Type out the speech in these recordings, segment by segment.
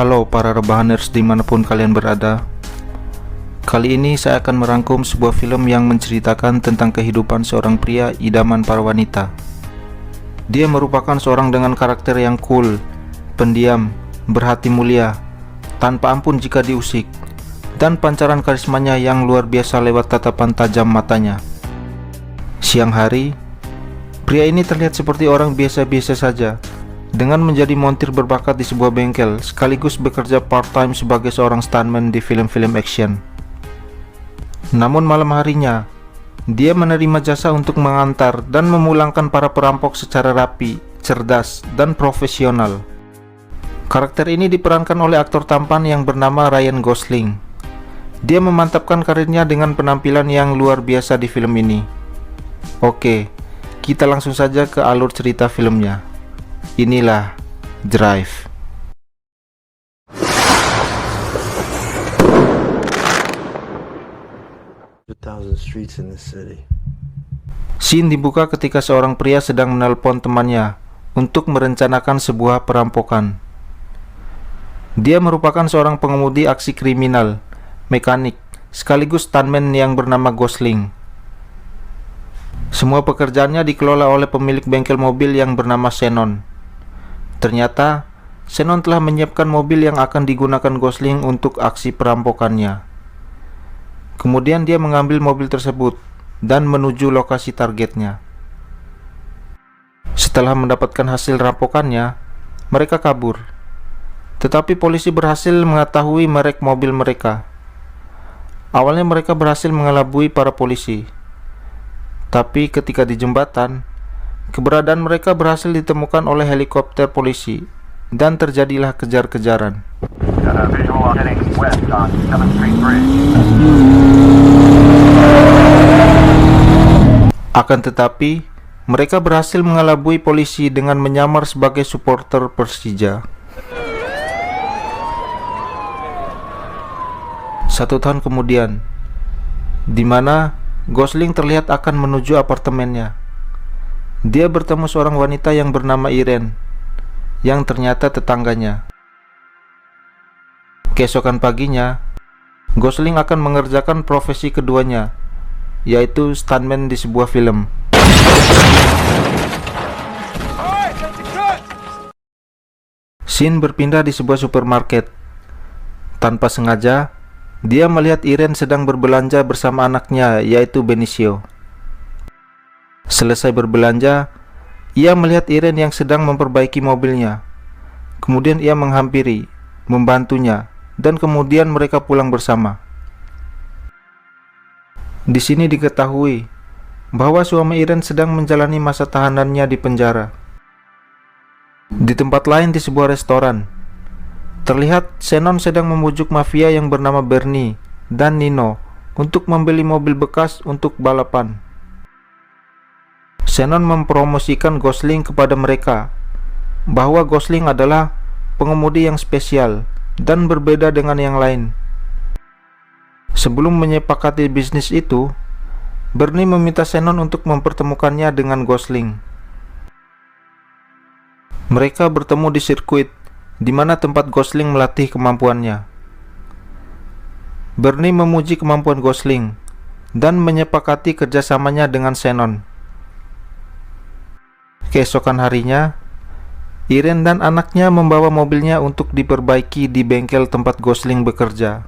Halo para rebahaners dimanapun kalian berada. Kali ini saya akan merangkum sebuah film yang menceritakan tentang kehidupan seorang pria idaman para wanita. Dia merupakan seorang dengan karakter yang cool, pendiam, berhati mulia, tanpa ampun jika diusik, dan pancaran karismanya yang luar biasa lewat tatapan tajam matanya. Siang hari, pria ini terlihat seperti orang biasa-biasa saja, dengan menjadi montir berbakat di sebuah bengkel, sekaligus bekerja part-time sebagai seorang stuntman di film-film action. Namun malam harinya, dia menerima jasa untuk mengantar dan memulangkan para perampok secara rapi, cerdas, dan profesional. Karakter ini diperankan oleh aktor tampan yang bernama Ryan Gosling. Dia memantapkan karirnya dengan penampilan yang luar biasa di film ini. Oke, kita langsung saja ke alur cerita filmnya. Inilah Drive. Scene dibuka ketika seorang pria sedang menelpon temannya untuk merencanakan sebuah perampokan. Dia merupakan seorang pengemudi aksi kriminal, mekanik, sekaligus stuntman yang bernama Gosling. Semua pekerjaannya dikelola oleh pemilik bengkel mobil yang bernama Shannon. Ternyata, Shannon telah menyiapkan mobil yang akan digunakan Gosling untuk aksi perampokannya. Kemudian dia mengambil mobil tersebut dan menuju lokasi targetnya. Setelah mendapatkan hasil rampokannya, mereka kabur. Tetapi polisi berhasil mengetahui merek mobil mereka. Awalnya mereka berhasil mengelabui para polisi. Tapi ketika di jembatan, keberadaan mereka berhasil ditemukan oleh helikopter polisi dan terjadilah kejar-kejaran. Akan tetapi, mereka berhasil mengelabui polisi dengan menyamar sebagai supporter Persija. 1 tahun kemudian, di mana Gosling terlihat akan menuju apartemennya. Dia bertemu seorang wanita yang bernama Irene, yang ternyata tetangganya. Keesokan paginya, Gosling akan mengerjakan profesi keduanya, yaitu stuntman di sebuah film. Scene berpindah di sebuah supermarket. Tanpa sengaja, dia melihat Irene sedang berbelanja bersama anaknya, yaitu Benicio. Selesai berbelanja, ia melihat Irene yang sedang memperbaiki mobilnya. Kemudian ia menghampiri, membantunya, dan kemudian mereka pulang bersama. Di sini diketahui bahwa suami Irene sedang menjalani masa tahanannya di penjara. Di tempat lain di sebuah restoran, terlihat Shannon sedang membujuk mafia yang bernama Bernie dan Nino untuk membeli mobil bekas untuk balapan. Shannon mempromosikan Gosling kepada mereka bahwa Gosling adalah pengemudi yang spesial dan berbeda dengan yang lain. Sebelum menyepakati bisnis itu, Bernie meminta Shannon untuk mempertemukannya dengan Gosling. Mereka bertemu di sirkuit, di mana tempat Gosling melatih kemampuannya. Bernie memuji kemampuan Gosling dan menyepakati kerjasamanya dengan Shannon. Keesokan harinya, Irene dan anaknya membawa mobilnya untuk diperbaiki di bengkel tempat Gosling bekerja.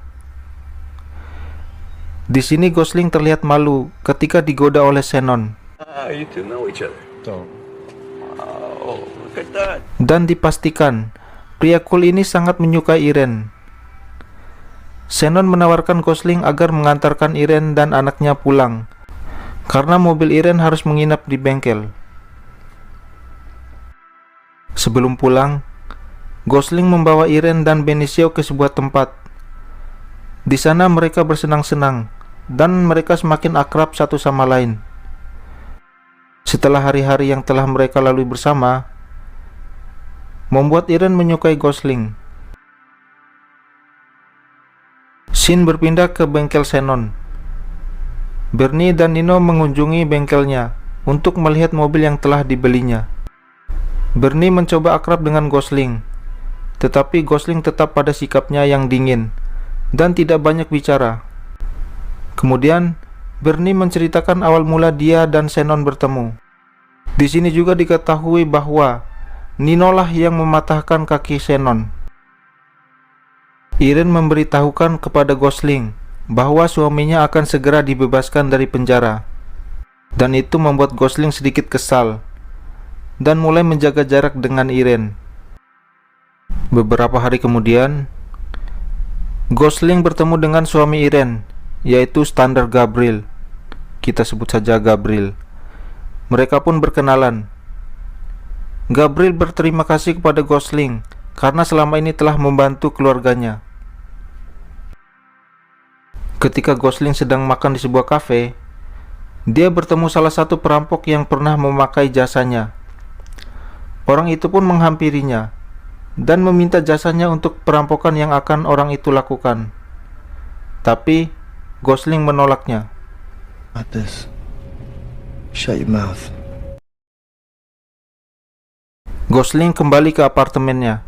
Di sini Gosling terlihat malu ketika digoda oleh Shannon. Dan dipastikan pria cool ini sangat menyukai Irene. Shannon menawarkan Gosling agar mengantarkan Irene dan anaknya pulang, karena mobil Irene harus menginap di bengkel. Sebelum pulang, Gosling membawa Irene dan Benicio ke sebuah tempat. Di sana mereka bersenang-senang, dan mereka semakin akrab satu sama lain. Setelah hari-hari yang telah mereka lalui bersama, membuat Irene menyukai Gosling. Scene berpindah ke bengkel Shannon. Bernie dan Nino mengunjungi bengkelnya untuk melihat mobil yang telah dibelinya. Bernie mencoba akrab dengan Gosling, tetapi Gosling tetap pada sikapnya yang dingin dan tidak banyak bicara. Kemudian Bernie menceritakan awal mula dia dan Shannon bertemu. Di sini juga diketahui bahwa Nino lah yang mematahkan kaki Shannon. Irene memberitahukan kepada Gosling bahwa suaminya akan segera dibebaskan dari penjara, dan itu membuat Gosling sedikit kesal dan mulai menjaga jarak dengan Irene. Beberapa hari kemudian, Gosling bertemu dengan suami Irene, yaitu Stander Gabriel. Kita sebut saja Gabriel. Mereka pun berkenalan. Gabriel berterima kasih kepada Gosling karena selama ini telah membantu keluarganya. Ketika Gosling sedang makan di sebuah kafe, dia bertemu salah satu perampok yang pernah memakai jasanya. Orang itu pun menghampirinya dan meminta jasanya untuk perampokan yang akan orang itu lakukan. Tapi Gosling menolaknya. Like this. Shut your mouth. Gosling kembali ke apartemennya.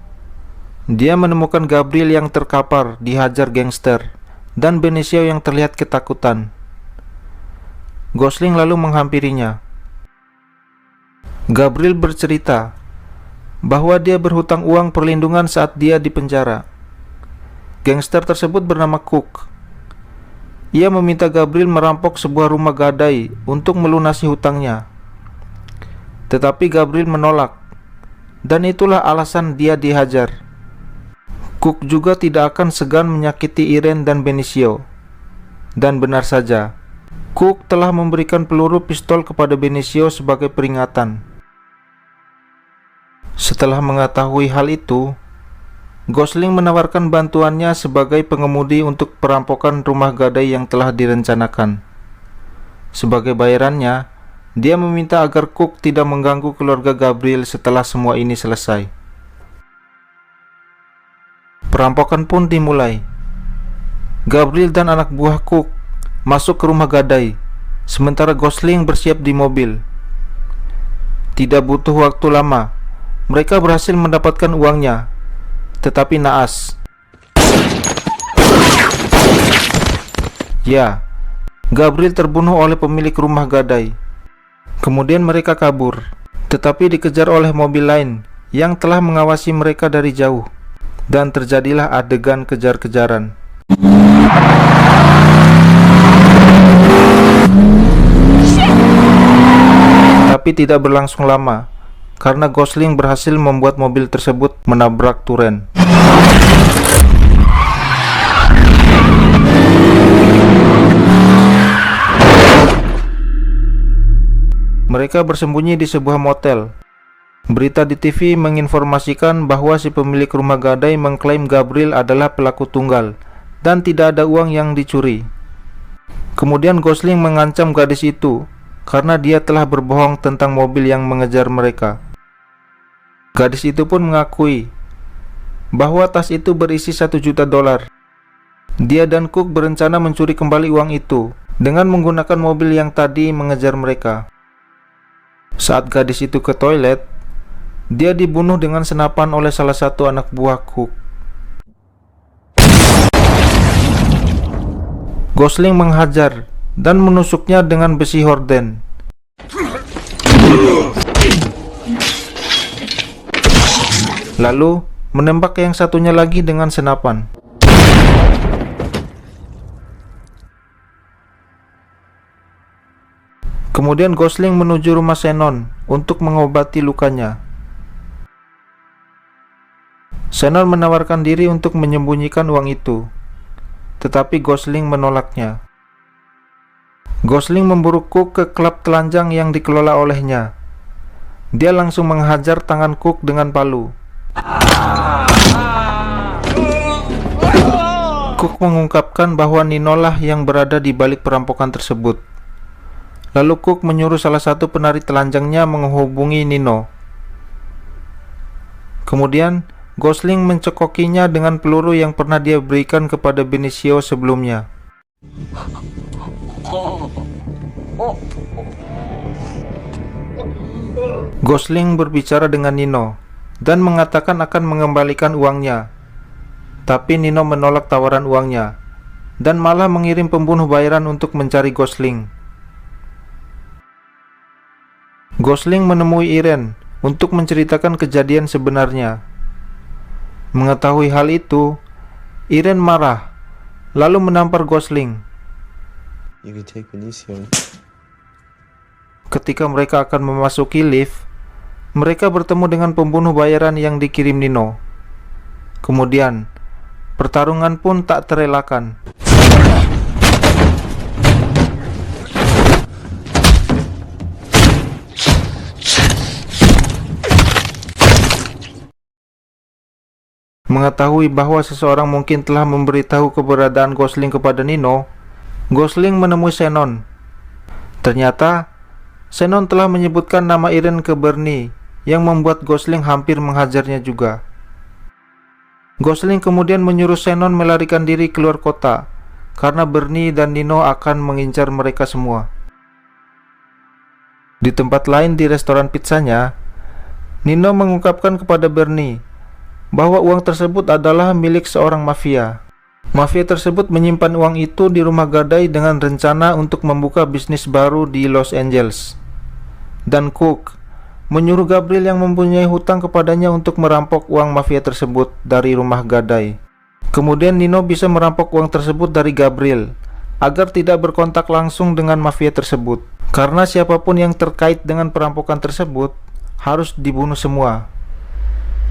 Dia menemukan Gabriel yang terkapar dihajar gangster dan Benicio yang terlihat ketakutan. Gosling lalu menghampirinya. Gabriel bercerita bahwa dia berhutang uang perlindungan saat dia di penjara. Gangster tersebut bernama Cook. Ia meminta Gabriel merampok sebuah rumah gadai untuk melunasi hutangnya. Tetapi Gabriel menolak, dan itulah alasan dia dihajar. Cook juga tidak akan segan menyakiti Irene dan Benicio. Dan benar saja, Cook telah memberikan peluru pistol kepada Benicio sebagai peringatan. Setelah mengetahui hal itu, Gosling menawarkan bantuannya sebagai pengemudi untuk perampokan rumah gadai yang telah direncanakan. Sebagai bayarannya, dia meminta agar Cook tidak mengganggu keluarga Gabriel setelah semua ini selesai. Perampokan pun dimulai. Gabriel dan anak buah Cook masuk ke rumah gadai, sementara Gosling bersiap di mobil. Tidak butuh waktu lama, mereka berhasil mendapatkan uangnya, tetapi naas. Ya, Gabriel terbunuh oleh pemilik rumah gadai. Kemudian mereka kabur, tetapi dikejar oleh mobil lain yang telah mengawasi mereka dari jauh, dan terjadilah adegan kejar-kejaran. Tapi tidak berlangsung lama, karena Gosling berhasil membuat mobil tersebut menabrak turen. Mereka bersembunyi di sebuah motel. Berita di TV menginformasikan bahwa si pemilik rumah gadai mengklaim Gabriel adalah pelaku tunggal dan tidak ada uang yang dicuri. Kemudian Gosling mengancam gadis itu karena dia telah berbohong tentang mobil yang mengejar mereka. Gadis itu pun mengakui bahwa tas itu berisi $1 juta. Dia dan Cook berencana mencuri kembali uang itu dengan menggunakan mobil yang tadi mengejar mereka. Saat gadis itu ke toilet, dia dibunuh dengan senapan oleh salah satu anak buah Cook. Gosling menghajar dan menusuknya dengan besi horden. Lalu menembak yang satunya lagi dengan senapan. Kemudian Gosling menuju rumah Shannon untuk mengobati lukanya. Shannon menawarkan diri untuk menyembunyikan uang itu, tetapi Gosling menolaknya. Gosling memburu Cook ke klub telanjang yang dikelola olehnya. Dia langsung menghajar tangan Cook dengan palu. Cook mengungkapkan bahwa Nino lah yang berada di balik perampokan tersebut. Lalu Cook menyuruh salah satu penari telanjangnya menghubungi Nino. Kemudian Gosling mencekokinya dengan peluru yang pernah dia berikan kepada Benicio sebelumnya. Gosling berbicara dengan Nino dan mengatakan akan mengembalikan uangnya. Tapi Nino menolak tawaran uangnya dan malah mengirim pembunuh bayaran untuk mencari Gosling. Gosling menemui Irene untuk menceritakan kejadian sebenarnya. Mengetahui hal itu, Irene marah lalu menampar Gosling. You can take Benicio. Ketika mereka akan memasuki lift, mereka bertemu dengan pembunuh bayaran yang dikirim Nino. Kemudian, pertarungan pun tak terelakkan. Mengetahui bahwa seseorang mungkin telah memberitahu keberadaan Gosling kepada Nino, Gosling menemui Shannon. Ternyata, Shannon telah menyebutkan nama Irene ke Bernie, yang membuat Gosling hampir menghajarnya juga. Gosling kemudian menyuruh Shannon melarikan diri keluar kota, karena Bernie dan Nino akan mengincar mereka semua. Di tempat lain di restoran pizzanya, Nino mengungkapkan kepada Bernie bahwa uang tersebut adalah milik seorang mafia. Mafia tersebut menyimpan uang itu di rumah gadai dengan rencana untuk membuka bisnis baru di Los Angeles. Dan Cook menyuruh Gabriel yang mempunyai hutang kepadanya untuk merampok uang mafia tersebut dari rumah gadai. Kemudian Nino bisa merampok uang tersebut dari Gabriel agar tidak berkontak langsung dengan mafia tersebut. Karena siapapun yang terkait dengan perampokan tersebut harus dibunuh semua.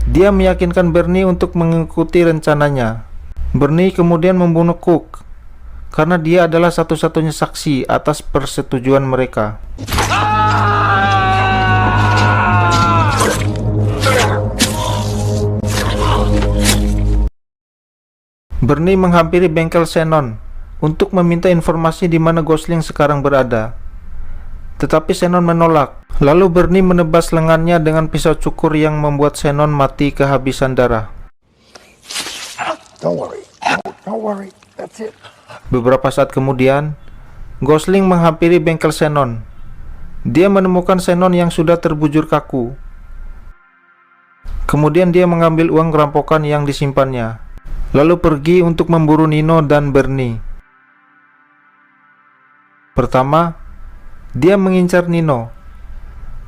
Dia meyakinkan Bernie untuk mengikuti rencananya. Bernie kemudian membunuh Cook karena dia adalah satu-satunya saksi atas persetujuan mereka. Bernie menghampiri bengkel Shannon untuk meminta informasi di mana Gosling sekarang berada. Tetapi Shannon menolak. Lalu Bernie menebas lengannya dengan pisau cukur yang membuat Shannon mati kehabisan darah. Don't worry, that's it. Beberapa saat kemudian, Gosling menghampiri bengkel Shannon. Dia menemukan Shannon yang sudah terbujur kaku. Kemudian dia mengambil uang rampokan yang disimpannya, lalu pergi untuk memburu Nino dan Bernie. Pertama, dia mengincar Nino.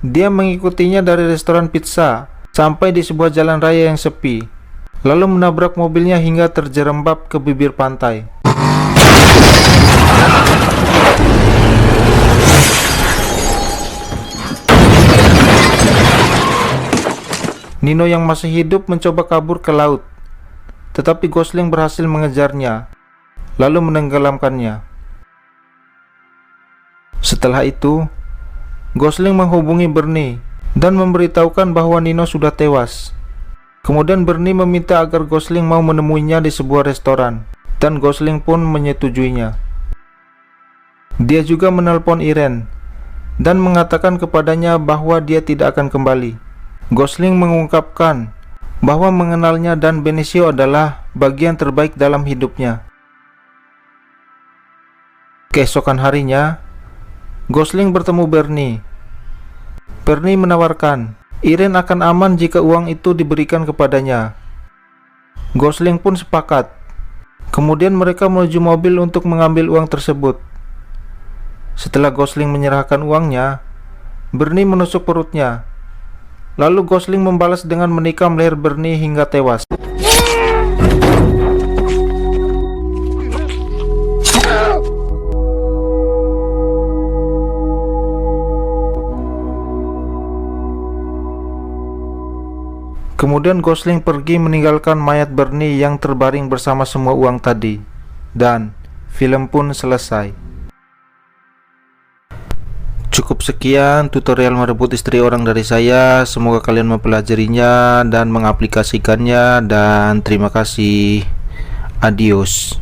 Dia mengikutinya dari restoran pizza sampai di sebuah jalan raya yang sepi, lalu menabrak mobilnya hingga terjerembab ke bibir pantai. Nino yang masih hidup mencoba kabur ke laut, tetapi Gosling berhasil mengejarnya, lalu menenggelamkannya. Setelah itu, Gosling menghubungi Bernie dan memberitahukan bahwa Nino sudah tewas. Kemudian Bernie meminta agar Gosling mau menemuinya di sebuah restoran, dan Gosling pun menyetujuinya. Dia juga menelpon Irene dan mengatakan kepadanya bahwa dia tidak akan kembali. Gosling mengungkapkan bahwa mengenalnya dan Benicio adalah bagian terbaik dalam hidupnya. Keesokan harinya, Gosling bertemu Bernie. Bernie menawarkan Irene akan aman jika uang itu diberikan kepadanya. Gosling pun sepakat. Kemudian mereka menuju mobil untuk mengambil uang tersebut. Setelah Gosling menyerahkan uangnya, Bernie menusuk perutnya. Lalu Gosling membalas dengan menikam leher Bernie hingga tewas. Kemudian Gosling pergi meninggalkan mayat Bernie yang terbaring bersama semua uang tadi. Dan film pun selesai. Cukup sekian tutorial merebut istri orang dari saya. Semoga kalian mempelajarinya dan mengaplikasikannya. Dan terima kasih. Adios.